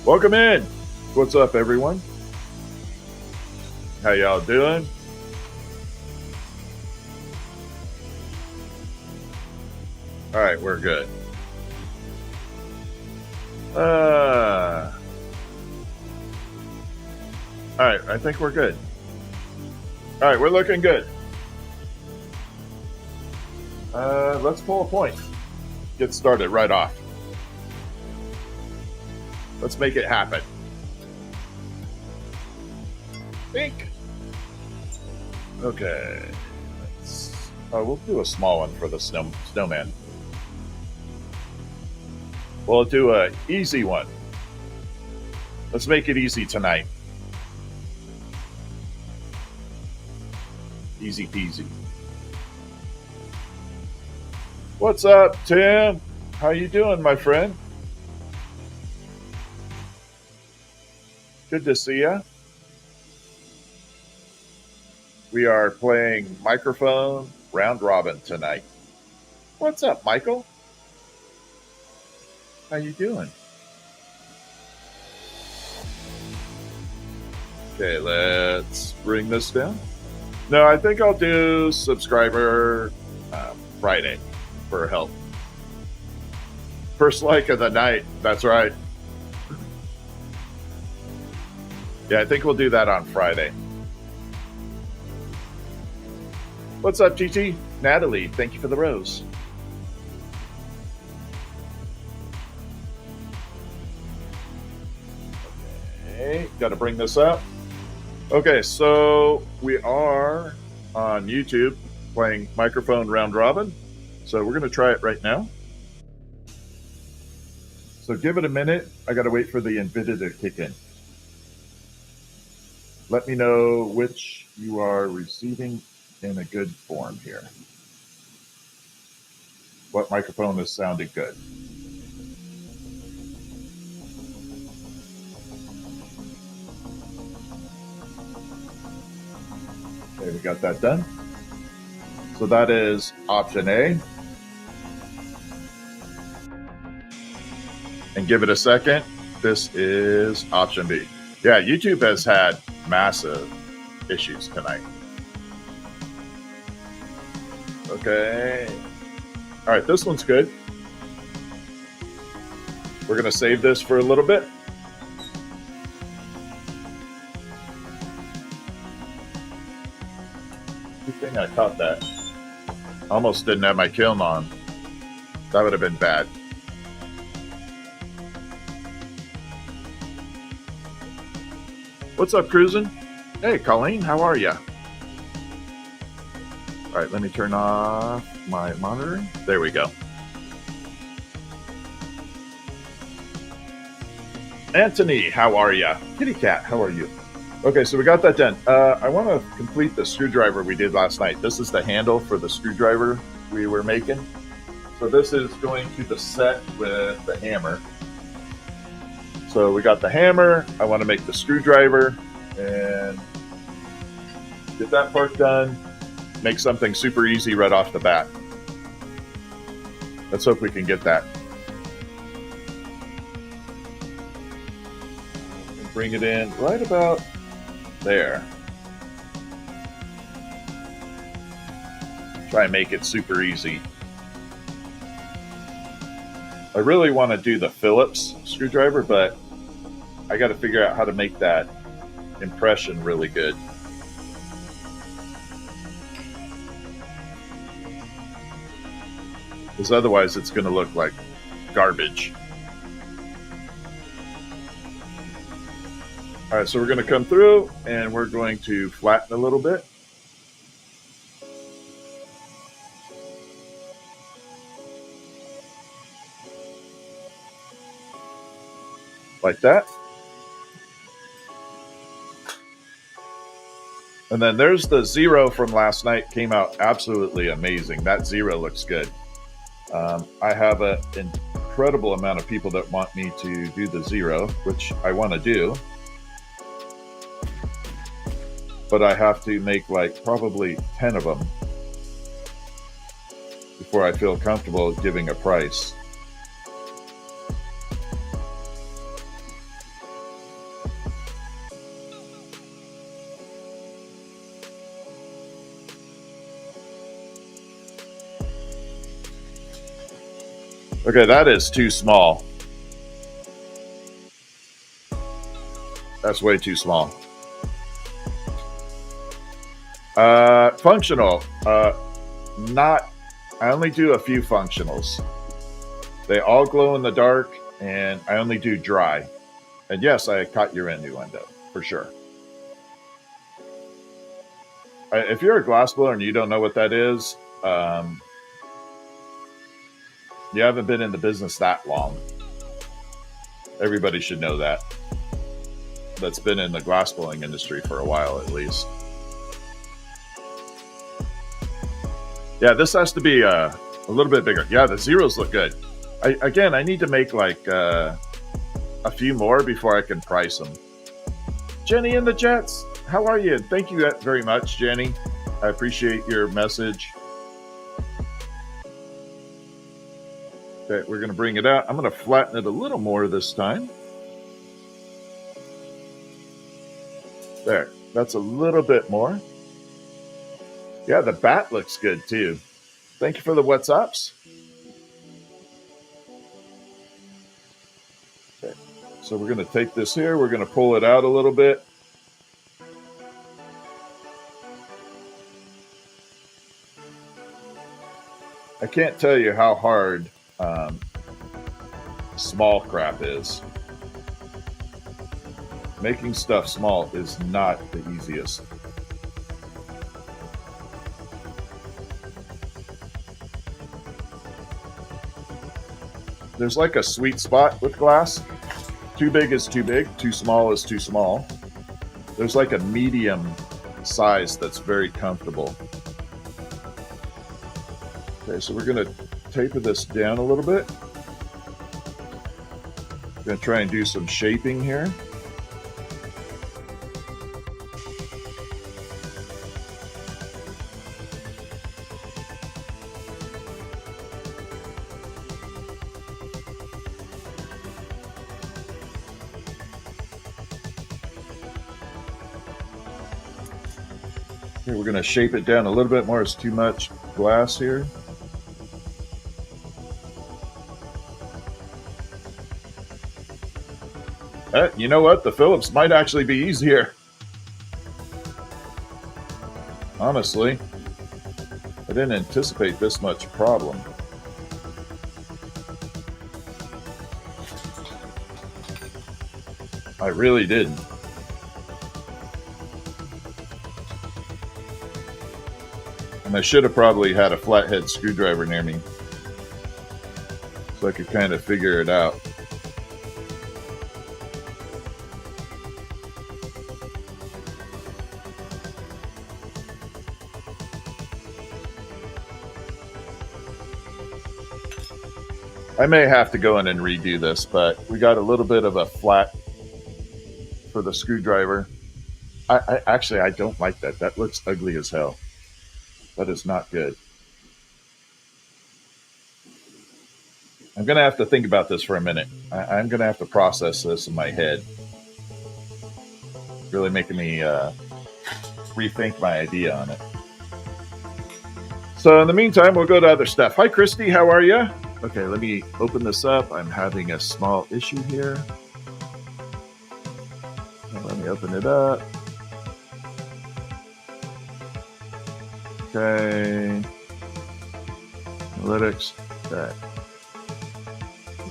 Welcome in. What's up, everyone? How y'all doing? All right, we're good. All right, I think we're good. All right, we're looking good. Let's pull a point. Get started right off. Let's make it happen. Think. Okay. We'll do a small one for the snowman. We'll do an easy one. Let's make it easy tonight. Easy peasy. What's up, Tim? How you doing, my friend? Good to see ya. We are playing microphone round robin tonight. What's up, Michael? How you doing? Okay, let's bring this down. No, I think I'll do subscriber Friday for help. First like of the night. That's right. Yeah, I think we'll do that on Friday. What's up, GT? Natalie, thank you for the rose. Okay, got to bring this up. Okay, so we are on YouTube playing microphone round robin. So we're going to try it right now. So give it a minute. I got to wait for the NVIDIA to kick in. Let me know which you are receiving in a good form here. What microphone is sounding good? Okay, we got that done. So that is option A. And give it a second. This is option B. Yeah, YouTube has had massive issues tonight. Okay. All right, this one's good. We're going to save this for a little bit. Good thing I caught that. Almost didn't have my kiln on. That would have been bad. What's up, cruising? Hey, Colleen, how are you? All right, let me turn off my monitoring. There we go. Anthony, how are you? Kitty Cat, how are you? Okay, so we got that done. I want to complete the screwdriver we did last night. This is the handle for the screwdriver we were making. So this is going to the set with the hammer. So we got the hammer. I want to make the screwdriver and get that part done. Make something super easy right off the bat. Let's hope we can get that. Bring it in right about there. Try and make it super easy. I really want to do the Phillips screwdriver, but I got to figure out how to make that impression really good. Because otherwise it's going to look like garbage. All right, so we're going to come through and we're going to flatten a little bit. Like that. And then there's the zero from last night. Came out absolutely amazing. That zero looks good. I have an incredible amount of people that want me to do the zero, which I want to do. But I have to make like probably 10 of them before I feel comfortable giving a price. Okay, that is too small. That's way too small. Functional. Not. I only do a few functionals. They all glow in the dark, and I only do dry. And yes, I caught your innuendo, for sure. If you're a glassblower and you don't know what that is, you haven't been in the business that long. Everybody should know that. That's been in the glassblowing industry for a while, at least. Yeah, this has to be a little bit bigger. Yeah, the zeros look good. I need to make like a few more before I can price them. Jenny in the Jets, how are you? Thank you very much, Jenny. I appreciate your message. Okay, we're going to bring it out. I'm going to flatten it a little more this time. There, that's a little bit more. Yeah, the bat looks good too. Thank you for the what's-ups. Okay, so we're going to take this here. We're going to pull it out a little bit. I can't tell you how hard small crap is. Making stuff small is not the easiest. There's like a sweet spot with glass. Too big is too big, too small is too small. There's like a medium size that's very comfortable. Okay, so we're going to taper this down a little bit. I'm going to try and do some shaping here. Okay, we're going to shape it down a little bit more. It's too much glass here. You know what? The Phillips might actually be easier. Honestly, I didn't anticipate this much problem. I really didn't. And I should have probably had a flathead screwdriver near me so I could kind of figure it out. I may have to go in and redo this, but we got a little bit of a flat for the screwdriver. I actually don't like that. That looks ugly as hell. That is not good. I'm going to have to think about this for a minute. I'm going to have to process this in my head. Really making me rethink my idea on it. So in the meantime, we'll go to other stuff. Hi, Christy. How are you? Okay, let me open this up. I'm having a small issue here. Let me open it up. Okay. Analytics. Okay.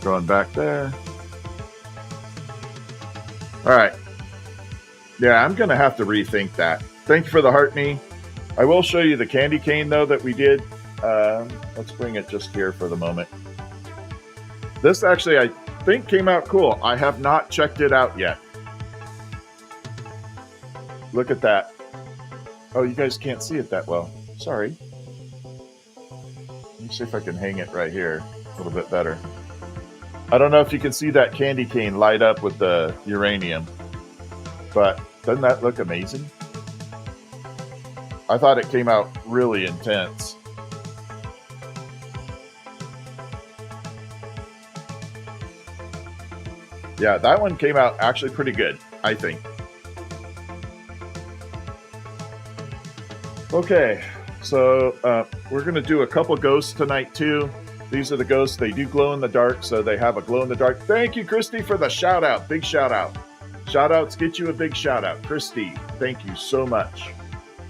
Going back there. All right. Yeah, I'm going to have to rethink that. Thank you for the heart knee. I will show you the candy cane, though, that we did. Let's bring it just here for the moment. This actually, I think, came out cool. I have not checked it out yet. Look at that. Oh, you guys can't see it that well. Sorry. Let me see if I can hang it right here a little bit better. I don't know if you can see that candy cane light up with the uranium, but doesn't that look amazing? I thought it came out really intense. Yeah, that one came out actually pretty good, I think. Okay, so we're going to do a couple ghosts tonight too. These are the ghosts. They do glow in the dark, so they have a glow in the dark. Thank you, Christy, for the shout out. Big shout out. Shout outs get you a big shout out. Christy, thank you so much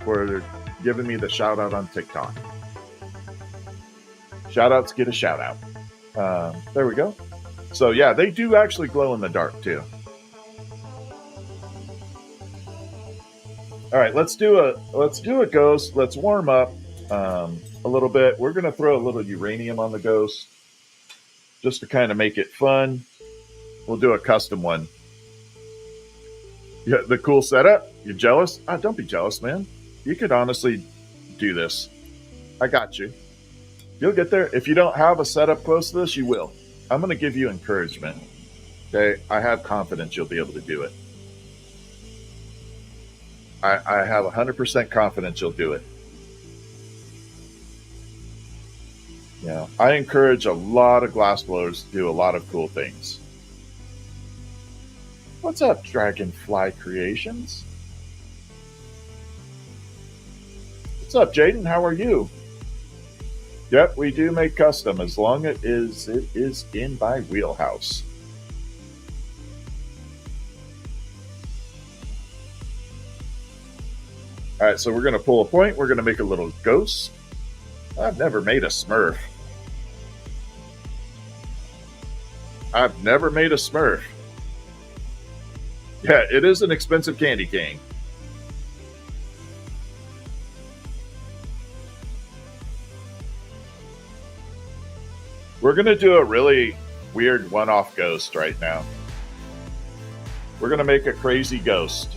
for giving me the shout out on TikTok. Shout outs get a shout out. There we go. So yeah, they do actually glow in the dark too. All right, let's do a ghost. Let's warm up a little bit. We're going to throw a little uranium on the ghost just to kind of make it fun. We'll do a custom one. Yeah, the cool setup. You jealous? Ah, don't be jealous, man. You could honestly do this. I got you. You'll get there. If you don't have a setup close to this, you will. I'm going to give you encouragement. Okay? I have confidence you'll be able to do it. I have 100% confidence you'll do it. Yeah, I encourage a lot of glassblowers to do a lot of cool things. What's up, Dragonfly Creations? What's up, Jaden? How are you? Yep, we do make custom as long as it is in my wheelhouse. All right, so we're going to pull a point. We're going to make a little ghost. I've never made a Smurf. I've never made a Smurf. Yeah, it is an expensive candy cane. We're going to do a really weird one-off ghost right now. We're going to make a crazy ghost.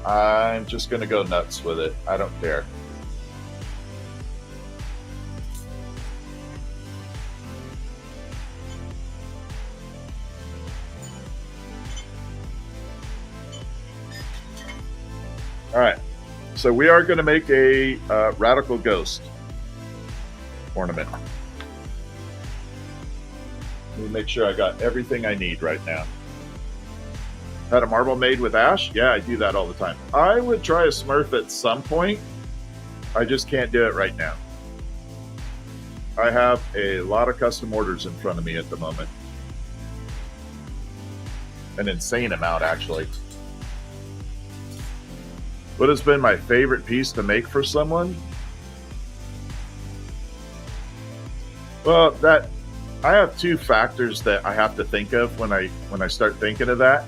I'm just going to go nuts with it. I don't care. All right. So we are going to make a radical ghost ornament. Let me make sure I got everything I need right now. Had a marble made with ash? Yeah, I do that all the time. I would try a Smurf at some point. I just can't do it right now. I have a lot of custom orders in front of me at the moment. An insane amount, actually. What has been my favorite piece to make for someone? Well, I have two factors that I have to think of when I start thinking of that.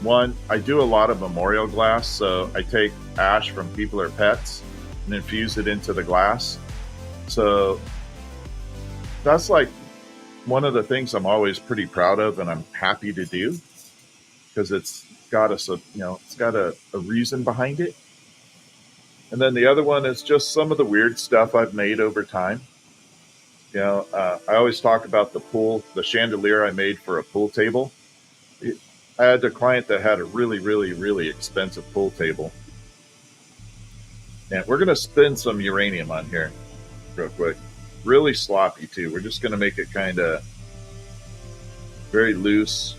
One, I do a lot of memorial glass, so I take ash from people or pets and infuse it into the glass. So that's like one of the things I'm always pretty proud of and I'm happy to do because it's got a reason behind it. And then the other one is just some of the weird stuff I've made over time. I always talk about the chandelier I made for a pool table. I had a client that had a really, really, really expensive pool table. And we're going to spin some uranium on here real quick. Really sloppy, too. We're just going to make it kind of very loose.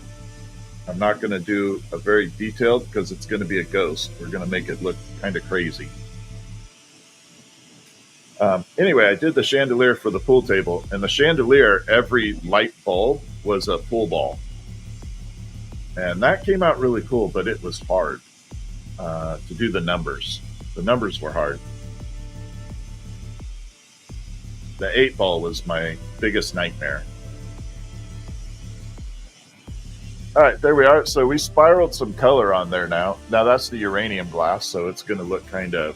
I'm not going to do a very detailed because it's going to be a ghost. We're going to make it look kind of crazy. Anyway, I did the chandelier for the pool table. And the chandelier, every light bulb was a pool ball. And that came out really cool, but it was hard to do the numbers. The numbers were hard. The 8-ball was my biggest nightmare. All right, there we are. So we spiraled some color on there now. Now that's the uranium glass, so it's going to look kind of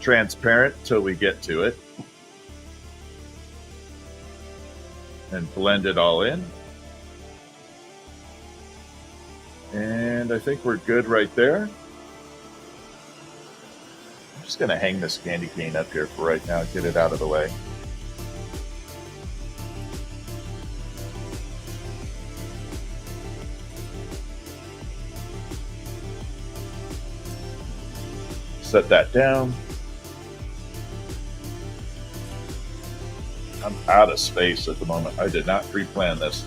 transparent till we get to it. And blend it all in. And I think we're good right there. I'm just going to hang this candy cane up here for right now, get it out of the way. Set that down. I'm out of space at the moment. I did not pre-plan this.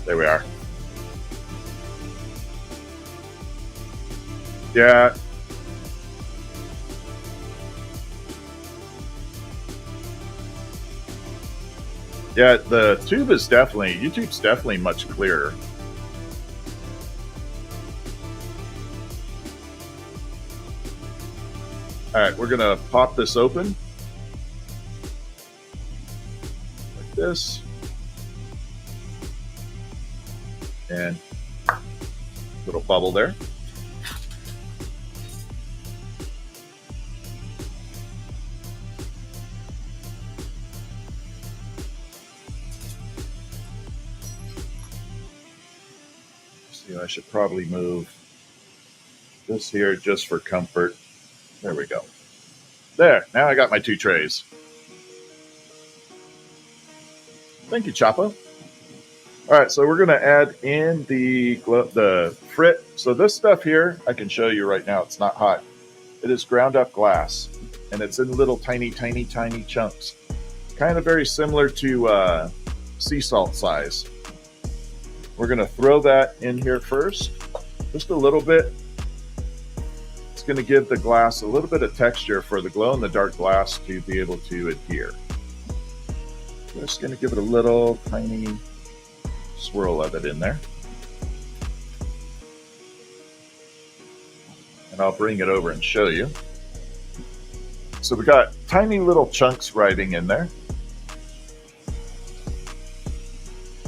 There we are. Yeah, Yeah, the tube is definitely, YouTube's definitely much clearer. All right, we're gonna pop this open like this, and little bubble there. See, I should probably move this here just for comfort. There we go. There, now I got my 2 trays. Thank you, Chapo. All right, so we're going to add in the frit. So this stuff here, I can show you right now. It's not hot. It is ground up glass, and it's in little tiny, tiny, tiny chunks. Kind of very similar to sea salt size. We're going to throw that in here first, just a little bit. It's going to give the glass a little bit of texture for the glow-in-the-dark glass to be able to adhere. Just going to give it a little tiny swirl of it in there. And I'll bring it over and show you. So we got tiny little chunks riding in there.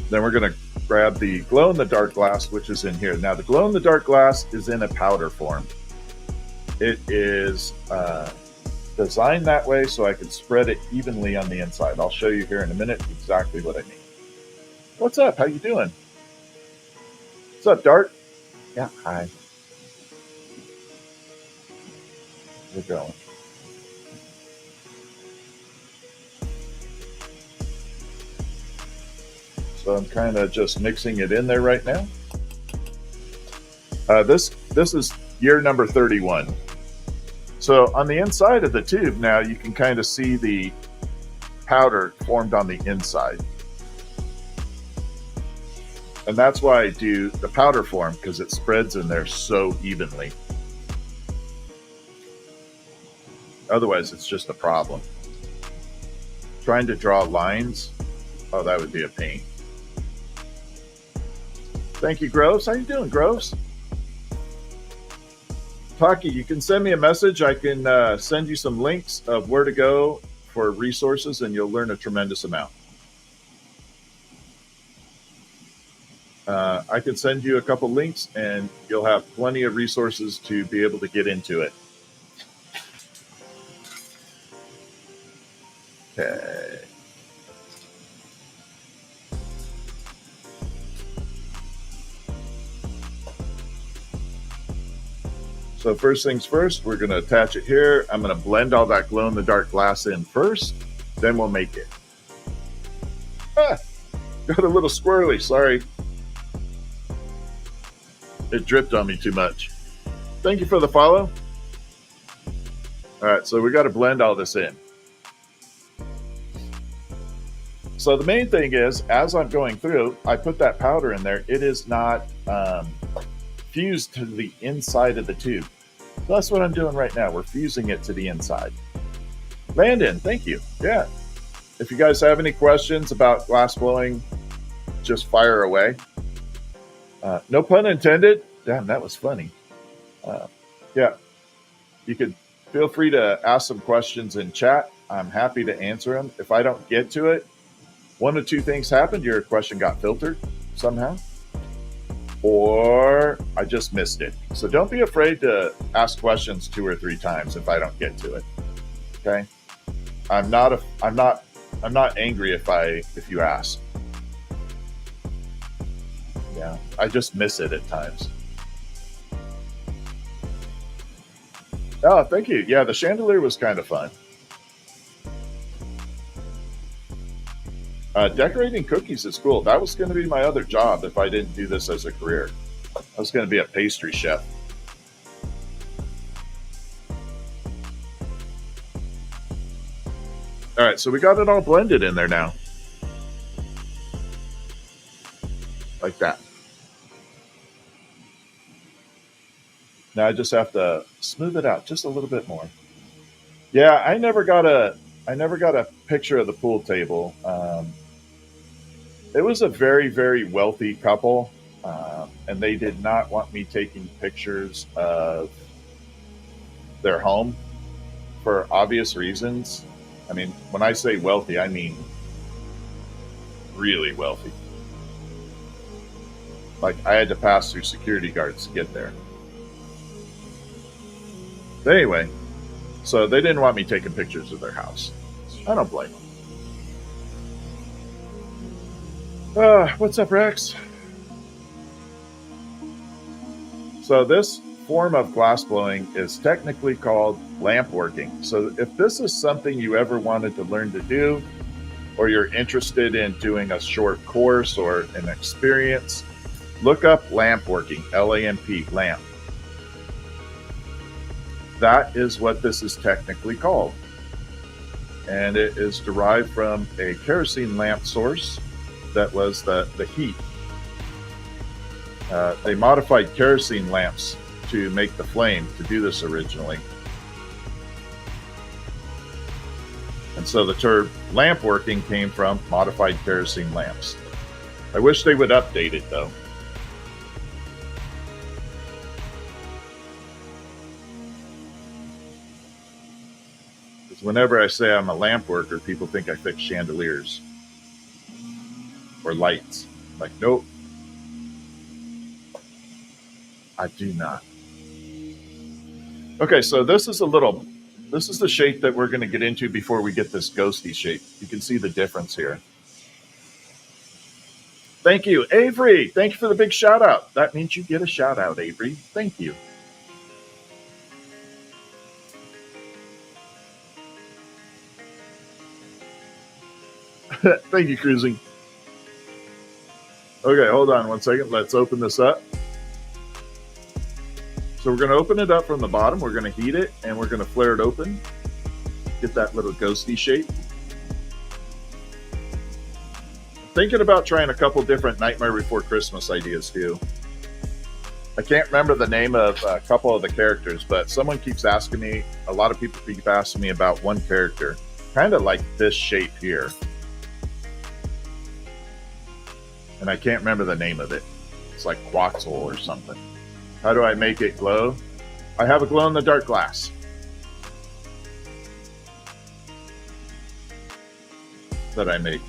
Then we're going to grab the glow-in-the-dark glass, which is in here. Now the glow-in-the-dark glass is in a powder form. It is designed that way so I can spread it evenly on the inside. I'll show you here in a minute exactly what I mean. What's up? How you doing? What's up, Dart? Yeah, hi. We're going. So I'm kind of just mixing it in there right now. This is year number 31. So on the inside of the tube now, you can kind of see the powder formed on the inside. And that's why I do the powder form, because it spreads in there so evenly. Otherwise, it's just a problem. Trying to draw lines, oh, that would be a pain. Thank you, Groves. How you doing, Groves? Taki, you can send me a message. I can send you some links of where to go for resources, and you'll learn a tremendous amount. I can send you a couple links, and you'll have plenty of resources to be able to get into it. Okay. So first things first, we're going to attach it here. I'm going to blend all that glow-in-the-dark glass in first, then we'll make it. Ah, got a little squirrely, sorry. It dripped on me too much. Thank you for the follow. All right, so we got to blend all this in. So the main thing is, as I'm going through, I put that powder in there. It is not fused to the inside of the tube. So that's what I'm doing right now. We're fusing it to the inside. Landon, thank you. Yeah. If you guys have any questions about glass blowing, just fire away. No pun intended. Damn, that was funny. Yeah. You could feel free to ask some questions in chat. I'm happy to answer them. If I don't get to it, one of two things happened. Your question got filtered somehow, or I just missed it. So don't be afraid to ask questions 2 or 3 times if I don't get to it. Okay? I'm not angry if you ask. Yeah, I just miss it at times. Oh, thank you. Yeah, the chandelier was kind of fun. Decorating cookies is cool. That was going to be my other job if I didn't do this as a career. I was going to be a pastry chef. All right, so we got it all blended in there now. Like that. Now I just have to smooth it out just a little bit more. Yeah, I never got a picture of the pool table. It was a very, very wealthy couple, and they did not want me taking pictures of their home for obvious reasons. I mean, when I say wealthy, I mean really wealthy. Like, I had to pass through security guards to get there. But anyway, so they didn't want me taking pictures of their house. I don't blame them. What's up, Rex? So this form of glass blowing is technically called lampworking. So if this is something you ever wanted to learn to do, or you're interested in doing a short course or an experience, look up lampworking, L-A-M-P, lamp. That is what this is technically called. And it is derived from a kerosene lamp source that was the heat. They modified kerosene lamps to make the flame to do this originally. And so the term lampworking came from modified kerosene lamps. I wish they would update it, though. Because whenever I say I'm a lamp worker, people think I fix chandeliers or lights. Like, nope, I do not. Okay, so this is the shape that we're going to get into before we get this ghosty shape. You can see the difference here. Thank you, Avery. Thank you for the big shout out. That means you get a shout out, Avery. Thank you. Thank you, Cruising. Okay, hold on one second. Let's open this up. So we're going to open it up from the bottom. We're going to heat it, and we're going to flare it open. Get that little ghosty shape. Thinking about trying a couple different Nightmare Before Christmas ideas, too. I can't remember the name of a couple of the characters, but someone keeps asking me, a lot of people keep asking me about one character. Kind of like this shape here. And I can't remember the name of it. It's like Quaxel or something. How do I make it glow? I have a glow-in-the-dark glass that I make.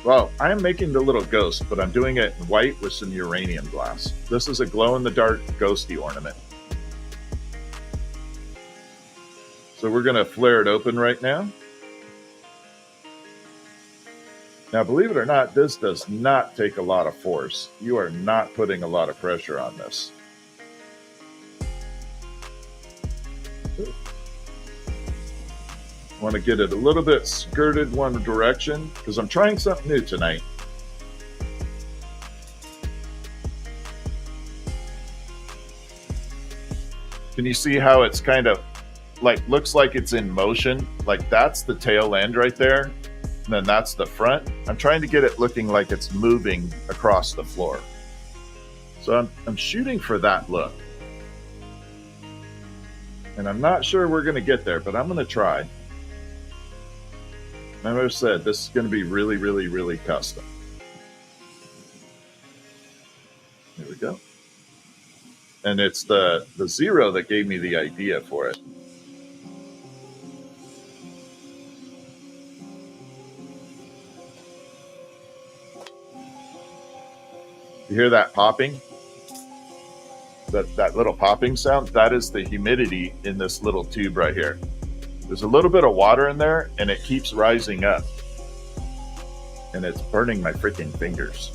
Well, I am making the little ghost, but I'm doing it in white with some uranium glass. This is a glow-in-the-dark ghosty ornament. So we're going to flare it open right now. Now, believe it or not, this does not take a lot of force. You are not putting a lot of pressure on this. I want to get it a little bit skirted one direction because I'm trying something new tonight. Can you see how it's kind of like, looks like it's in motion? Like that's the tail end right there. And then that's the front. I'm trying to get it looking like it's moving across the floor. So I'm shooting for that look. And I'm not sure we're going to get there, but I'm going to try. Remember I said, this is going to be really, really, really custom. Here we go. And it's the zero that gave me the idea for it. You hear that popping? That little popping sound? That is the humidity in this little tube right here. There's a little bit of water in there, and it keeps rising up. And it's burning my freaking fingers.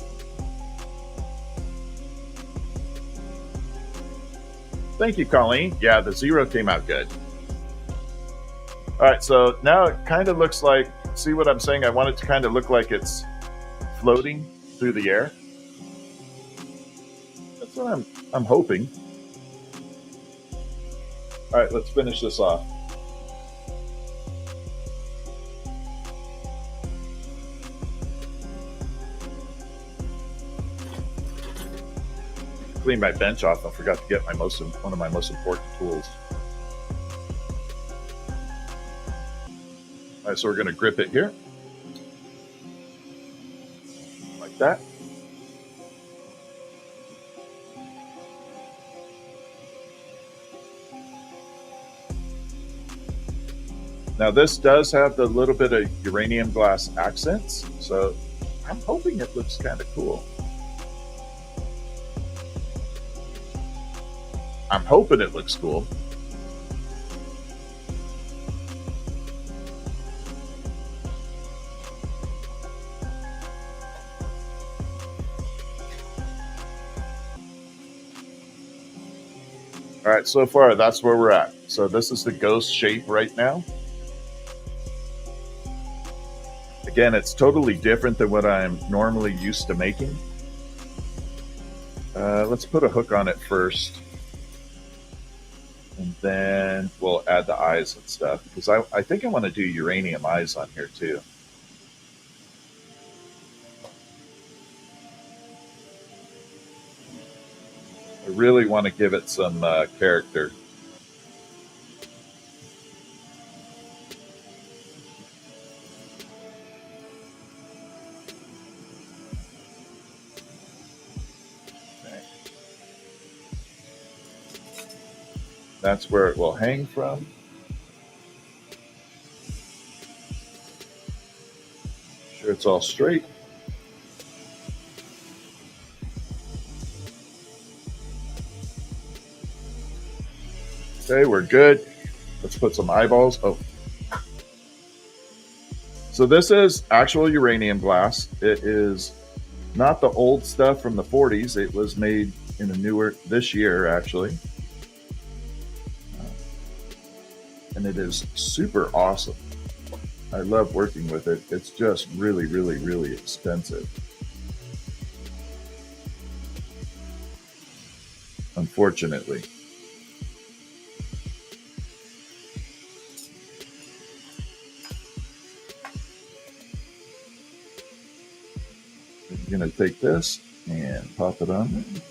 Thank you, Colleen. Yeah, the zero came out good. All right, so now it kind of looks like, see what I'm saying? I want it to kind of look like it's floating through the air. That's what I'm hoping. All right, let's finish this off. Clean my bench off. I forgot to get one of my most important tools. All All right, so we're going to grip it here. Like that. Now this does have the little bit of uranium glass accents, so I'm hoping it looks kind of cool. I'm hoping it looks cool. All right, so far that's where we're at. So this is the ghost shape right now. Again, it's totally different than what I'm normally used to making. Let's put a hook on it first. And then we'll add the eyes and stuff. Because I think I want to do uranium eyes on here too. I really want to give it some character. That's where it will hang from. Make sure it's all straight. Okay, we're good. Let's put some eyeballs. Oh. So this is actual uranium glass. It is not the old stuff from the 40s. It was made in a newer, this year actually. And it is super awesome. I love working with it. It's just really, really, really expensive. Unfortunately. I'm going to take this and pop it on there.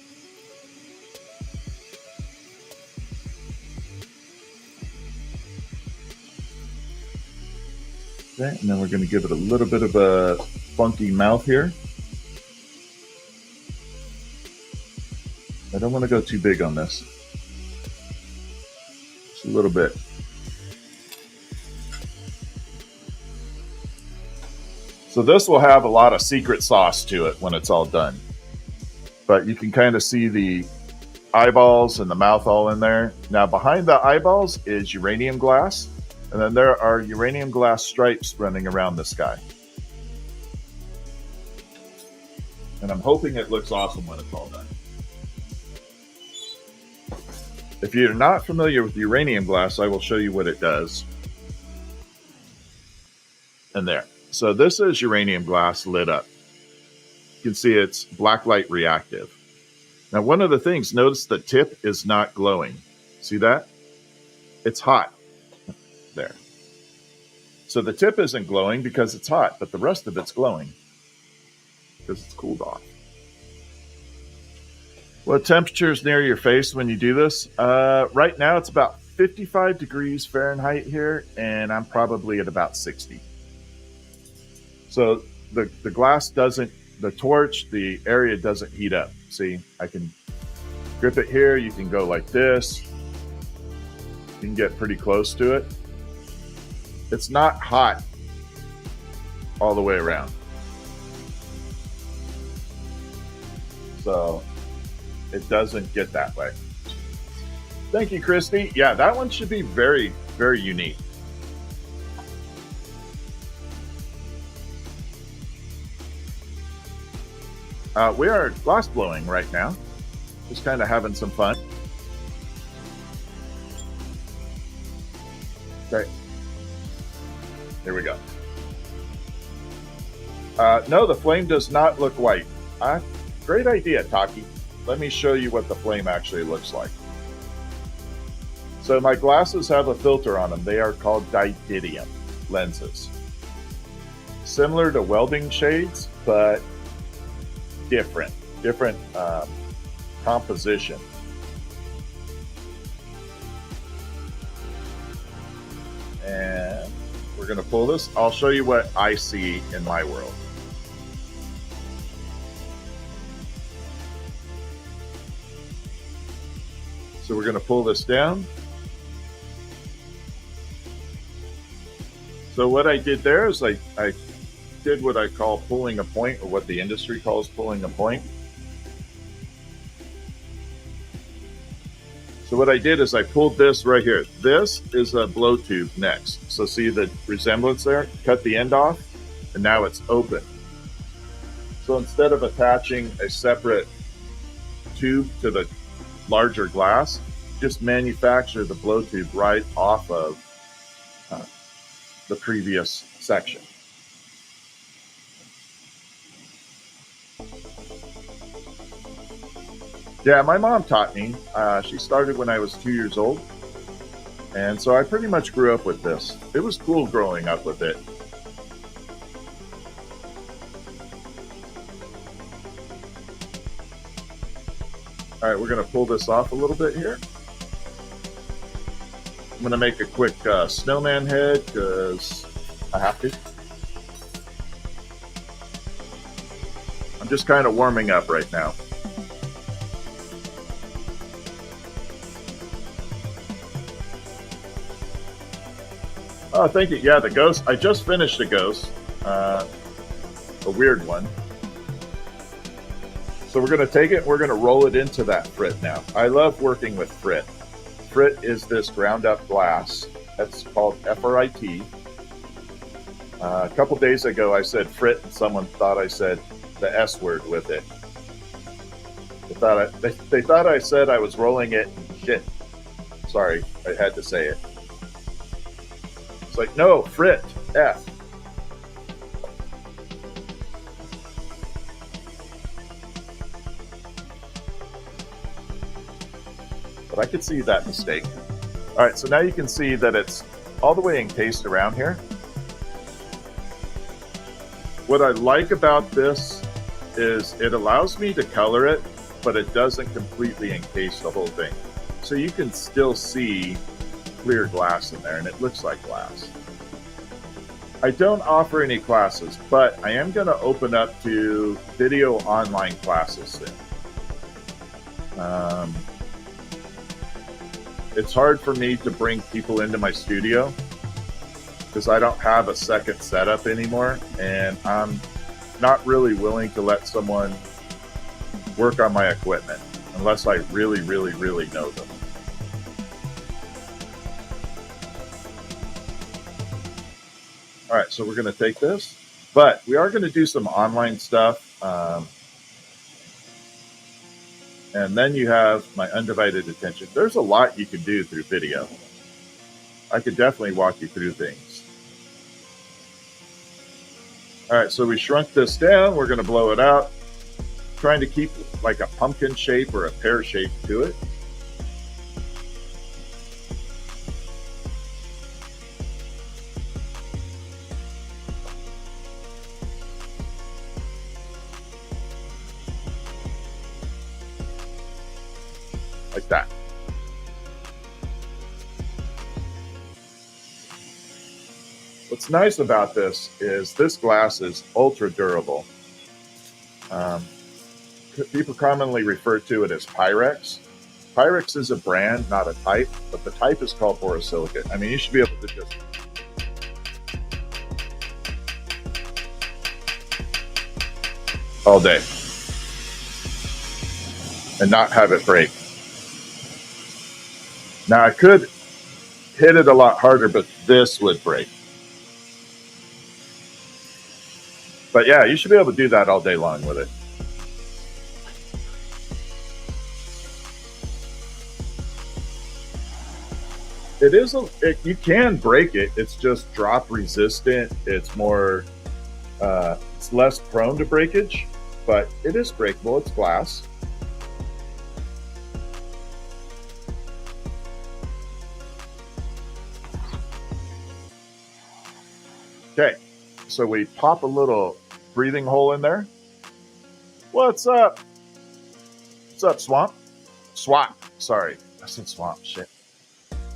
Okay, and then we're going to give it a little bit of a funky mouth here. I don't want to go too big on this. Just a little bit. So this will have a lot of secret sauce to it when it's all done. But you can kind of see the eyeballs and the mouth all in there. Now behind the eyeballs is uranium glass. And then there are uranium glass stripes running around this guy. And I'm hoping it looks awesome when it's all done. If you're not familiar with uranium glass, I will show you what it does. And there. So this is uranium glass lit up. You can see it's blacklight reactive. Now one of the things, notice the tip is not glowing. See that? It's hot. There. So the tip isn't glowing because it's hot, but the rest of it's glowing because it's cooled off. What temperature is near your face when you do this? Right now it's about 55 degrees Fahrenheit here, and I'm probably at about 60. So the glass doesn't, the torch, the area doesn't heat up. See, I can grip it here. You can go like this. You can get pretty close to it. It's not hot all the way around. So it doesn't get that way. Thank you, Christy. Yeah, that one should be very, very unique. We are glass blowing right now. Just kind of having some fun. Okay. Here we go. No, the flame does not look white. Great idea, Taki. Let me show you what the flame actually looks like. So my glasses have a filter on them. They are called didium lenses. Similar to welding shades, but different composition. And we're going to pull this. I'll show you what I see in my world. So we're going to pull this down. So what I did there is I did what I call pulling a point, or what the industry calls pulling a point. So what I did is I pulled this right here. This is a blow tube next. So see the resemblance there? Cut the end off, and now it's open. So instead of attaching a separate tube to the larger glass, just manufacture the blow tube right off of the previous section. Yeah, my mom taught me. She started when I was 2 years old. And so I pretty much grew up with this. It was cool growing up with it. All right, we're going to pull this off a little bit here. I'm going to make a quick snowman head because I have to. I'm just kind of warming up right now. Oh, thank you. Yeah, the ghost. I just finished a ghost, a weird one. So we're going to take it and we're going to roll it into that frit now. I love working with frit. Frit is this ground up glass. That's called FRIT. A couple days ago I said frit and someone thought I said the S word with it. They thought I said I was rolling it in shit. Sorry, I had to say it. It's like, no, frit, F. But I could see that mistake. All right, so now you can see that it's all the way encased around here. What I like about this is it allows me to color it, but it doesn't completely encase the whole thing. So you can still see clear glass in there, and it looks like glass. I don't offer any classes, but I am going to open up to video online classes soon. It's hard for me to bring people into my studio because I don't have a second setup anymore, and I'm not really willing to let someone work on my equipment unless I really, really, really know them. All right, so we're going to take this, but we are going to do some online stuff. And then you have my undivided attention. There's a lot you can do through video. I could definitely walk you through things. All right, so we shrunk this down. We're going to blow it out, trying to keep like a pumpkin shape or a pear shape to it. Like that. What's nice about this is this glass is ultra durable. People commonly refer to it as Pyrex. Pyrex is a brand, not a type, but the type is called borosilicate. I mean, you should be able to just all day and not have it break. Now I could hit it a lot harder, but this would break. But yeah, you should be able to do that all day long with it. It is you can break it. It's just drop resistant. It's more, it's less prone to breakage, but it is breakable. It's glass. Okay, so we pop a little breathing hole in there. What's up? What's up, swamp? Swamp. Sorry, I said swamp. Shit.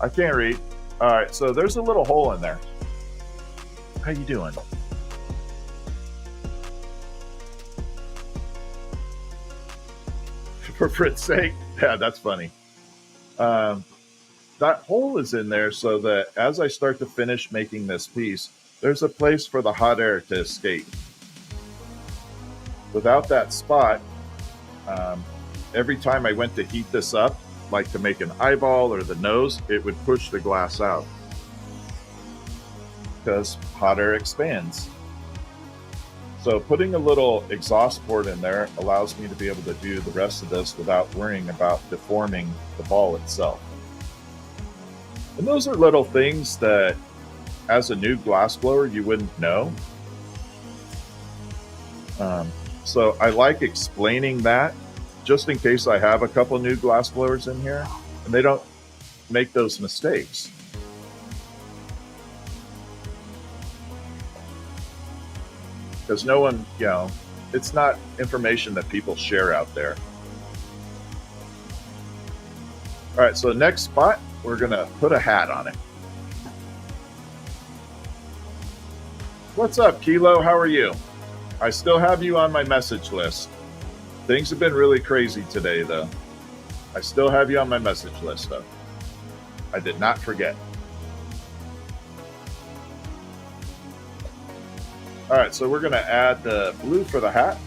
I can't read. All right, so there's a little hole in there. How you doing? For Frit's sake? Yeah, that's funny. That hole is in there so that as I start to finish making this piece, there's a place for the hot air to escape. Without that spot, every time I went to heat this up, like to make an eyeball or the nose, it would push the glass out because hot air expands. So putting a little exhaust port in there allows me to be able to do the rest of this without worrying about deforming the ball itself. And those are little things that, as a new glass blower, you wouldn't know. So I like explaining that, just in case I have a couple new glass blowers in here, and they don't make those mistakes. Because no one, you know, it's not information that people share out there. All right, so the next spot, we're gonna put a hat on it. What's up, Kilo? How are you? I still have you on my message list. Things have been really crazy today, though. I still have you on my message list, though. I did not forget. All right, so we're gonna add the blue for the hat.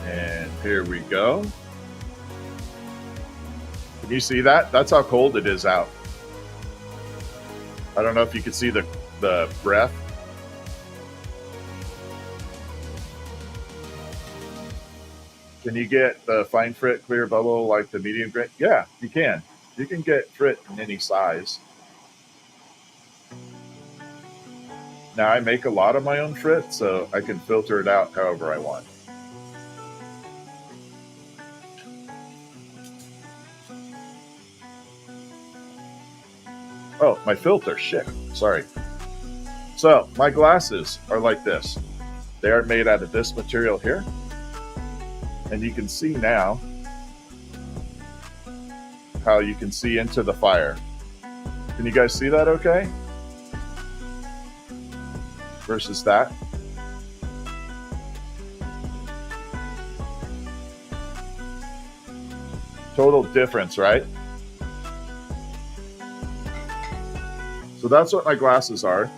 And here we go. Can you see that? That's how cold it is out. I don't know if you can see the breath. Can you get the fine frit clear bubble like the medium grit? Yeah, you can. You can get frit in any size. Now I make a lot of my own frit, so I can filter it out however I want. Oh, my filter, shit, sorry. So my glasses are like this. They are made out of this material here. And you can see now how you can see into the fire. Can you guys see that okay? Versus that. Total difference, right? So that's what my glasses are.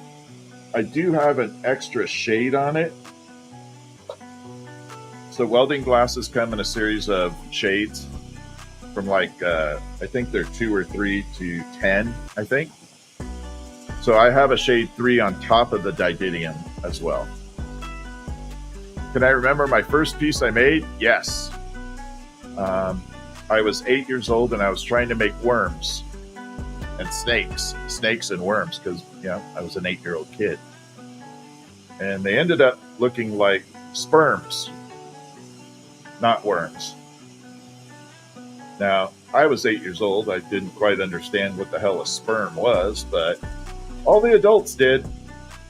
I do have an extra shade on it. So welding glasses come in a series of shades from like, I think they're 2 or 3 to 10, I think. So I have a shade 3 on top of the didymium as well. Can I remember my first piece I made? Yes. I was 8 years old and I was trying to make worms and snakes and worms because, you know, I was an 8-year-old kid. And they ended up looking like sperms. Not worms. Now, I was 8 years old. I didn't quite understand what the hell a sperm was, but all the adults did.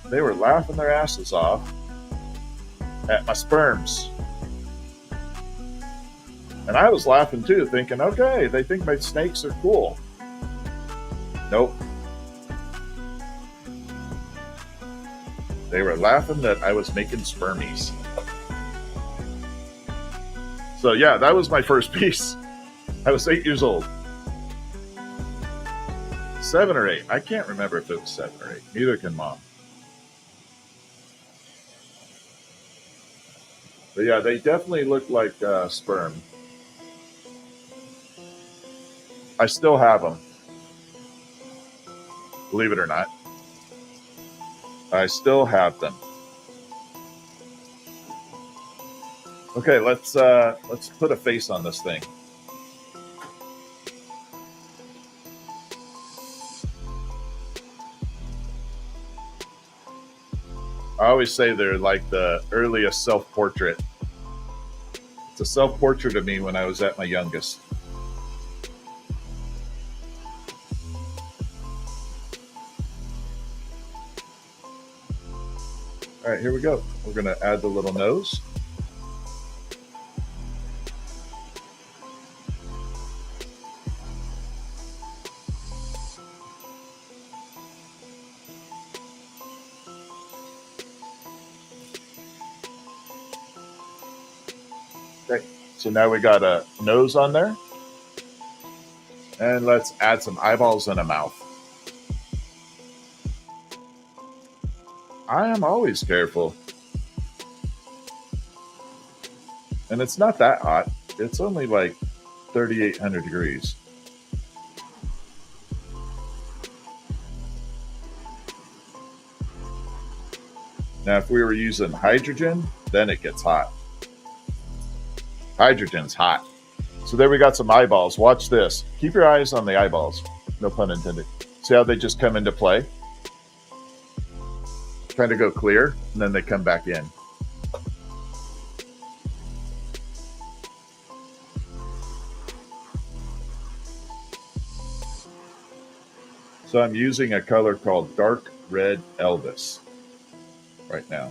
They were laughing their asses off at my sperms. And I was laughing too, thinking, okay, they think my snakes are cool. Nope. They were laughing that I was making spermies. So yeah, that was my first piece. I was 8 years old. 7 or 8. I can't remember if it was 7 or 8. Neither can Mom. But yeah, they definitely look like sperm. I still have them. Believe it or not. I still have them. Okay, let's put a face on this thing. I always say they're like the earliest self-portrait. It's a self-portrait of me when I was at my youngest. All right, here we go. We're going to add the little nose. Okay, so now we got a nose on there. And let's add some eyeballs and a mouth. I am always careful. And it's not that hot. It's only like 3,800 degrees. Now, if we were using hydrogen, then it gets hot. Hydrogen's hot. So there we got some eyeballs. Watch this. Keep your eyes on the eyeballs. No pun intended. See how they just come into play? Kind of go clear, and then they come back in. So I'm using a color called Dark Red Elvis right now.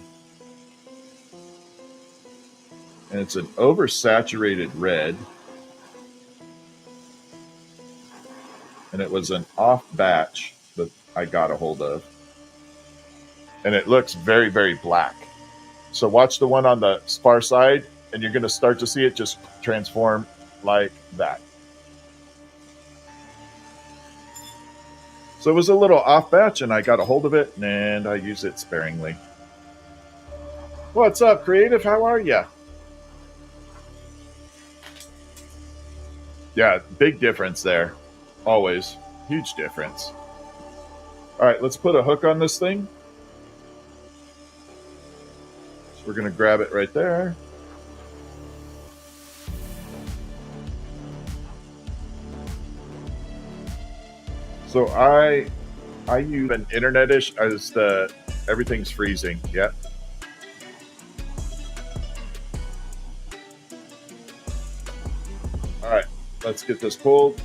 And it's an oversaturated red. And it was an off batch that I got a hold of. And it looks very, very black. So watch the one on the far side, and you're going to start to see it just transform like that. So it was a little off batch, and I got a hold of it, and I use it sparingly. What's up, Creative? How are ya? Yeah, big difference there. Always. Huge difference. All right, let's put a hook on this thing. So we're going to grab it right there. So I use an internet-ish as everything's freezing. Yep. All right, let's get this pulled.